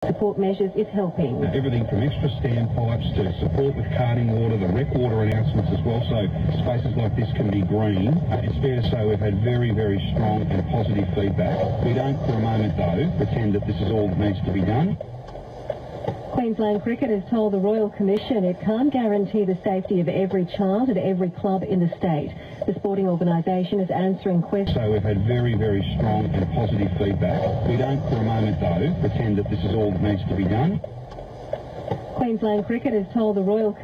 Support measures is helping. Everything from extra standpipes to support with carting water, the rec water announcements as well, so spaces like this can be green. It's fair to say we've had very, very strong and positive feedback. We don't for a moment, though, pretend that this is all that needs to be done. Queensland Cricket has told the Royal Commission it can't guarantee the safety of every child at every club in the state. The sporting organisation is answering questions. So we've had very, very strong and positive feedback. We don't for a moment, though, pretend that this is all that needs to be done. Queensland Cricket has told the Royal Commission